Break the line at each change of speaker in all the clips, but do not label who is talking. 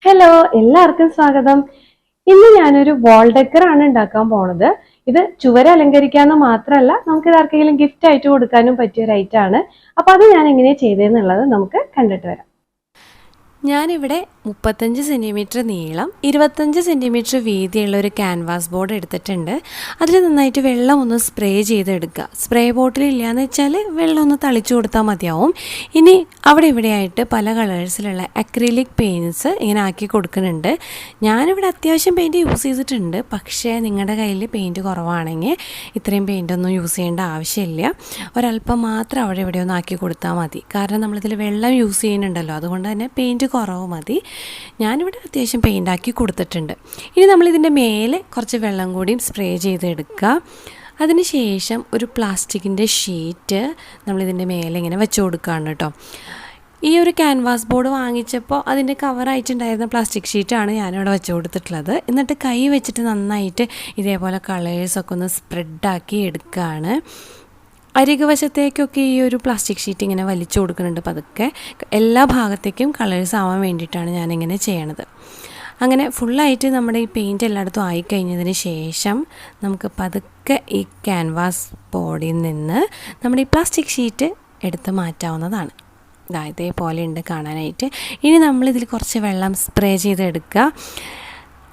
Hello, എല്ലാവർക്കും സ്വാഗതം. ഇന്ന് ഞാനൊരു വാൾ ഡെക്കർ ആണ് ഉണ്ടാക്കാൻ പോണത്. ഇത് ചുവര് അലങ്കരിക്കാന്ന് മാത്രമല്ല, നമുക്ക് ഇത് ആർക്കെങ്കിലും ഗിഫ്റ്റ് ആയിട്ട് കൊടുക്കാനും പറ്റിയ ഒരു ഐറ്റം ആണ്. അപ്പൊ അത് ഞാൻ എങ്ങനെയാ ചെയ്തതെന്നുള്ളത് നമുക്ക് കണ്ടിട്ട് വരാം.
ഞാനിവിടെ 35 സെൻറ്റിമീറ്റർ നീളം 25 സെൻറ്റിമീറ്റർ വീതിയുള്ള ഒരു ക്യാൻവാസ് ബോർഡ് എടുത്തിട്ടുണ്ട്. അതിൽ നന്നായിട്ട് വെള്ളം ഒന്ന് സ്പ്രേ ചെയ്തെടുക്കുക. സ്പ്രേ ബോട്ടിൽ ഇല്ലയെന്ന് വെച്ചാൽ വെള്ളം ഒന്ന് തളിച്ചു കൊടുത്താൽ മതിയാവും. ഇനി അവിടെ ഇവിടെയായിട്ട് പല കളേഴ്സിലുള്ള അക്രിലിക് പെയിൻറ്റ്സ് ഇങ്ങനെ ആക്കി കൊടുക്കുന്നുണ്ട്. ഞാനിവിടെ അത്യാവശ്യം പെയിൻറ്റ് യൂസ് ചെയ്തിട്ടുണ്ട്. പക്ഷേ നിങ്ങളുടെ കയ്യിൽ പെയിൻറ്റ് കുറവാണെങ്കിൽ ഇത്രയും പെയിൻറ്റൊന്നും യൂസ് ചെയ്യേണ്ട ആവശ്യമില്ല. ഒരല്പം മാത്രം അവിടെ ഇവിടെ ഒന്ന് ആക്കി കൊടുത്താൽ മതി. കാരണം നമ്മളിതിൽ വെള്ളം യൂസ് ചെയ്യുന്നുണ്ടല്ലോ, അതുകൊണ്ട് തന്നെ പെയിൻറ്റ് കുറവ് മതി. ഞാനിവിടെ അത്യാവശ്യം പെയിൻ്റാക്കി കൊടുത്തിട്ടുണ്ട്. ഇനി നമ്മളിതിൻ്റെ മേലെ കുറച്ച് വെള്ളം കൂടിയും സ്പ്രേ ചെയ്തെടുക്കുക. അതിനുശേഷം ഒരു പ്ലാസ്റ്റിക്കിൻ്റെ ഷീറ്റ് നമ്മളിതിൻ്റെ മേലെ ഇങ്ങനെ വെച്ച് കൊടുക്കുകയാണ് കേട്ടോ. ഈ ഒരു ക്യാൻവാസ് ബോർഡ് വാങ്ങിച്ചപ്പോൾ അതിൻ്റെ കവറായിട്ടുണ്ടായിരുന്ന പ്ലാസ്റ്റിക് ഷീറ്റാണ് ഞാനിവിടെ വെച്ച് കൊടുത്തിട്ടുള്ളത്. എന്നിട്ട് കൈ വെച്ചിട്ട് നന്നായിട്ട് ഇതേപോലെ കളേഴ്സൊക്കെ ഒന്ന് സ്പ്രെഡാക്കി എടുക്കുകയാണ്. അരികുവശത്തേക്കൊക്കെ ഈ ഒരു പ്ലാസ്റ്റിക് ഷീറ്റ് ഇങ്ങനെ വലിച്ചു കൊടുക്കുന്നുണ്ട്. പതുക്കെ എല്ലാ ഭാഗത്തേക്കും കളേഴ്സ് ആവാൻ വേണ്ടിയിട്ടാണ് ഞാനിങ്ങനെ ചെയ്യണത്. അങ്ങനെ ഫുള്ളായിട്ട് നമ്മുടെ ഈ പെയിൻറ്റ് എല്ലായിടത്തും ആയിക്കഴിഞ്ഞതിന് ശേഷം നമുക്ക് പതുക്കെ ഈ ക്യാൻവാസ് ബോർഡിൽ നിന്ന് നമ്മുടെ ഈ പ്ലാസ്റ്റിക് ഷീറ്റ് എടുത്ത് മാറ്റാവുന്നതാണ്. ഇതേപോലെ ഉണ്ട് കാണാനായിട്ട്. ഇനി നമ്മളിതിൽ കുറച്ച് വെള്ളം സ്പ്രേ ചെയ്തെടുക്കുക.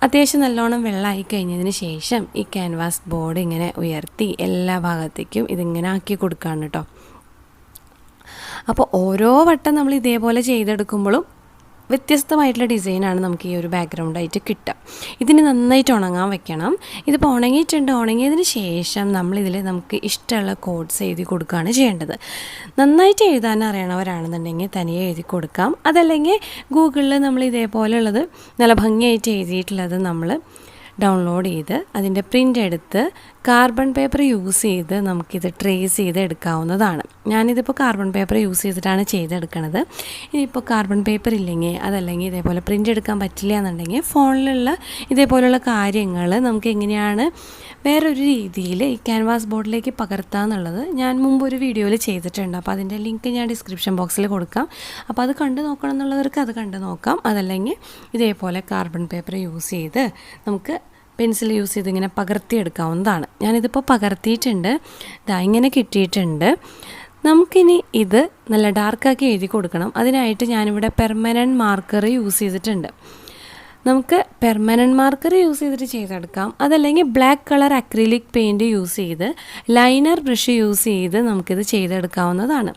അത്യാവശ്യം നല്ലോണം വെള്ളമായി കഴിഞ്ഞതിന് ശേഷം ഈ ക്യാൻവാസ് ബോർഡ് ഇങ്ങനെ ഉയർത്തി എല്ലാ ഭാഗത്തേക്കും ഇതിങ്ങനെ ആക്കി കൊടുക്കുകയാണ് കേട്ടോ. അപ്പോൾ ഓരോ വട്ടം നമ്മൾ ഇതേപോലെ ചെയ്തെടുക്കുമ്പോഴും വ്യത്യസ്തമായിട്ടുള്ള ഡിസൈനാണ് നമുക്ക് ഈ ഒരു ബാക്ക്ഗ്രൗണ്ടായിട്ട് കിട്ടുക. ഇതിന് നന്നായിട്ട് ഉണങ്ങാൻ വെക്കണം. ഇതിപ്പോൾ ഉണങ്ങിയിട്ടുണ്ട്. ഉണങ്ങിയതിന് ശേഷം നമ്മളിതിൽ നമുക്ക് ഇഷ്ടമുള്ള കോഡ്സ് എഴുതി കൊടുക്കുകയാണ് ചെയ്യേണ്ടത്. നന്നായിട്ട് എഴുതാൻ അറിയണവരാണെന്നുണ്ടെങ്കിൽ തനിയെ എഴുതി കൊടുക്കാം. അതല്ലെങ്കിൽ ഗൂഗിളിൽ നമ്മൾ ഇതേപോലെയുള്ളത് നല്ല ഭംഗിയായിട്ട് എഴുതിയിട്ടുള്ളത് നമ്മൾ ഡൗൺലോഡ് ചെയ്ത് അതിൻ്റെ പ്രിൻ്റ് എടുത്ത് കാർബൺ പേപ്പർ യൂസ് ചെയ്ത് നമുക്കിത് ട്രേസ് ചെയ്ത് എടുക്കാവുന്നതാണ്. ഞാനിതിപ്പോൾ കാർബൺ പേപ്പർ യൂസ് ചെയ്തിട്ടാണ് ചെയ്തെടുക്കണത്. ഇനിയിപ്പോൾ കാർബൺ പേപ്പർ ഇല്ലെങ്കിൽ അതല്ലെങ്കിൽ ഇതേപോലെ പ്രിൻ്റ് എടുക്കാൻ പറ്റില്ല എന്നുണ്ടെങ്കിൽ ഫോണിലുള്ള ഇതേപോലെയുള്ള കാര്യങ്ങൾ നമുക്ക് എങ്ങനെയാണ് വേറൊരു രീതിയിൽ ഈ ക്യാൻവാസ് ബോർഡിലേക്ക് പകർത്താമെന്നുള്ളത് ഞാൻ മുമ്പ് ഒരു വീഡിയോയിൽ ചെയ്തിട്ടുണ്ട്. അപ്പോൾ അതിൻ്റെ ലിങ്ക് ഞാൻ ഡിസ്ക്രിപ്ഷൻ ബോക്സിൽ കൊടുക്കാം. അപ്പോൾ അത് കണ്ടു നോക്കണം എന്നുള്ളവർക്ക് അത് കണ്ടു നോക്കാം. അതല്ലെങ്കിൽ ഇതേപോലെ കാർബൺ പേപ്പർ യൂസ് ചെയ്ത് നമുക്ക് പെൻസിൽ യൂസ് ചെയ്ത് ഇങ്ങനെ പകർത്തിയെടുക്കാവുന്നതാണ്. ഞാനിതിപ്പോൾ പകർത്തിയിട്ടുണ്ട്. ഇങ്ങനെ കിട്ടിയിട്ടുണ്ട്. നമുക്കിനി ഇത് നല്ല ഡാർക്കാക്കി എഴുതി കൊടുക്കണം. അതിനായിട്ട് ഞാനിവിടെ പെർമനൻറ്റ് മാർക്കർ യൂസ് ചെയ്തിട്ടുണ്ട്. നമുക്ക് പെർമനൻറ്റ് മാർക്കർ യൂസ് ചെയ്തിട്ട് ചെയ്തെടുക്കാം. അതല്ലെങ്കിൽ black colour acrylic paint use ചെയ്ത് ലൈനർ ബ്രഷ് യൂസ് ചെയ്ത് നമുക്കിത് ചെയ്തെടുക്കാവുന്നതാണ്.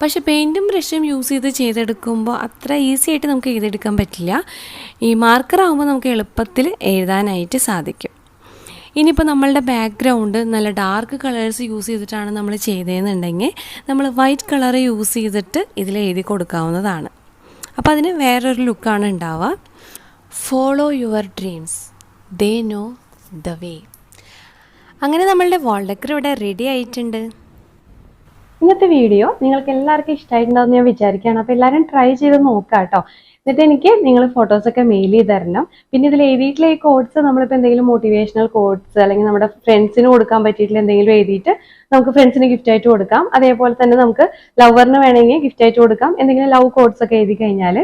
പക്ഷേ പെയിൻറ്റും ബ്രഷും യൂസ് ചെയ്ത് ചെയ്തെടുക്കുമ്പോൾ അത്ര ഈസി ആയിട്ട് നമുക്ക് എഴുതിയെടുക്കാൻ പറ്റില്ല. ഈ മാർക്കർ ആകുമ്പോൾ നമുക്ക് എളുപ്പത്തിൽ എഴുതാനായിട്ട് സാധിക്കും. ഇനിയിപ്പോൾ നമ്മളുടെ ബാക്ക്ഗ്രൗണ്ട് നല്ല ഡാർക്ക് കളേഴ്സ് യൂസ് ചെയ്തിട്ടാണ് നമ്മൾ ചെയ്തതെന്നുണ്ടെങ്കിൽ നമ്മൾ വൈറ്റ് കളർ യൂസ് ചെയ്തിട്ട് ഇതിൽ എഴുതി കൊടുക്കാവുന്നതാണ്. അപ്പോൾ അതിന് വേറൊരു ലുക്കാണ് ഉണ്ടാവുക. Follow your dreams, they know the way. അങ്ങനെ നമ്മളുടെ വാൾ ഡെക്കർ ഇവിടെ റെഡി ആയിട്ടുണ്ട്.
ഇന്നത്തെ വീഡിയോ നിങ്ങൾക്ക് എല്ലാവർക്കും ഇഷ്ടമായിട്ടുണ്ടാവും ഞാൻ വിചാരിക്കുകയാണ്. അപ്പോൾ എല്ലാവരും ട്രൈ ചെയ്ത് നോക്കാം കേട്ടോ. എന്നിട്ട് എനിക്ക് നിങ്ങൾ ഫോട്ടോസൊക്കെ മെയിൽ ചെയ്ത് തരണം. പിന്നെ ഇതിൽ എഴുതിയിട്ടുള്ള ഈ കോഡ്സ് നമ്മളിപ്പോൾ എന്തെങ്കിലും മോട്ടിവേഷണൽ കോഡ്സ് അല്ലെങ്കിൽ നമ്മുടെ ഫ്രണ്ട്സിന് കൊടുക്കാൻ പറ്റിയിട്ടുള്ള എന്തെങ്കിലും എഴുതിയിട്ട് നമുക്ക് ഫ്രണ്ട്സിന് ഗിഫ്റ്റ് ആയിട്ട് കൊടുക്കാം. അതേപോലെ തന്നെ നമുക്ക് ലവറിന് വേണമെങ്കിൽ ഗിഫ്റ്റ് ആയിട്ട് കൊടുക്കാം. എന്തെങ്കിലും ലവ് കോഡ്സ് ഒക്കെ എഴുതി കഴിഞ്ഞാൽ.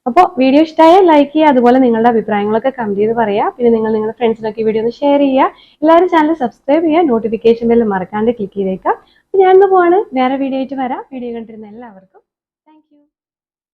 അപ്പോൾ വീഡിയോ ഇഷ്ടമായാൽ ലൈക്ക് ചെയ്യുക. അതുപോലെ നിങ്ങളുടെ അഭിപ്രായങ്ങളൊക്കെ കമന്റ് ചെയ്ത് പറയുക. പിന്നെ നിങ്ങളുടെ ഫ്രണ്ട്സിനൊക്കെ ഈ വീഡിയോ ഒന്ന് ഷെയർ ചെയ്യുക. എല്ലാവരും ചാനൽ സബ്സ്ക്രൈബ് ചെയ്യുക. നോട്ടിഫിക്കേഷൻ ബെൽ മറക്കാണ്ട് ക്ലിക്ക് ചെയ്തേക്കാം. ഞാനിന്ന് പോവാണ്. വേറെ വീഡിയോ ആയിട്ട് വരാം. വീഡിയോ കണ്ടിരുന്ന എല്ലാവർക്കും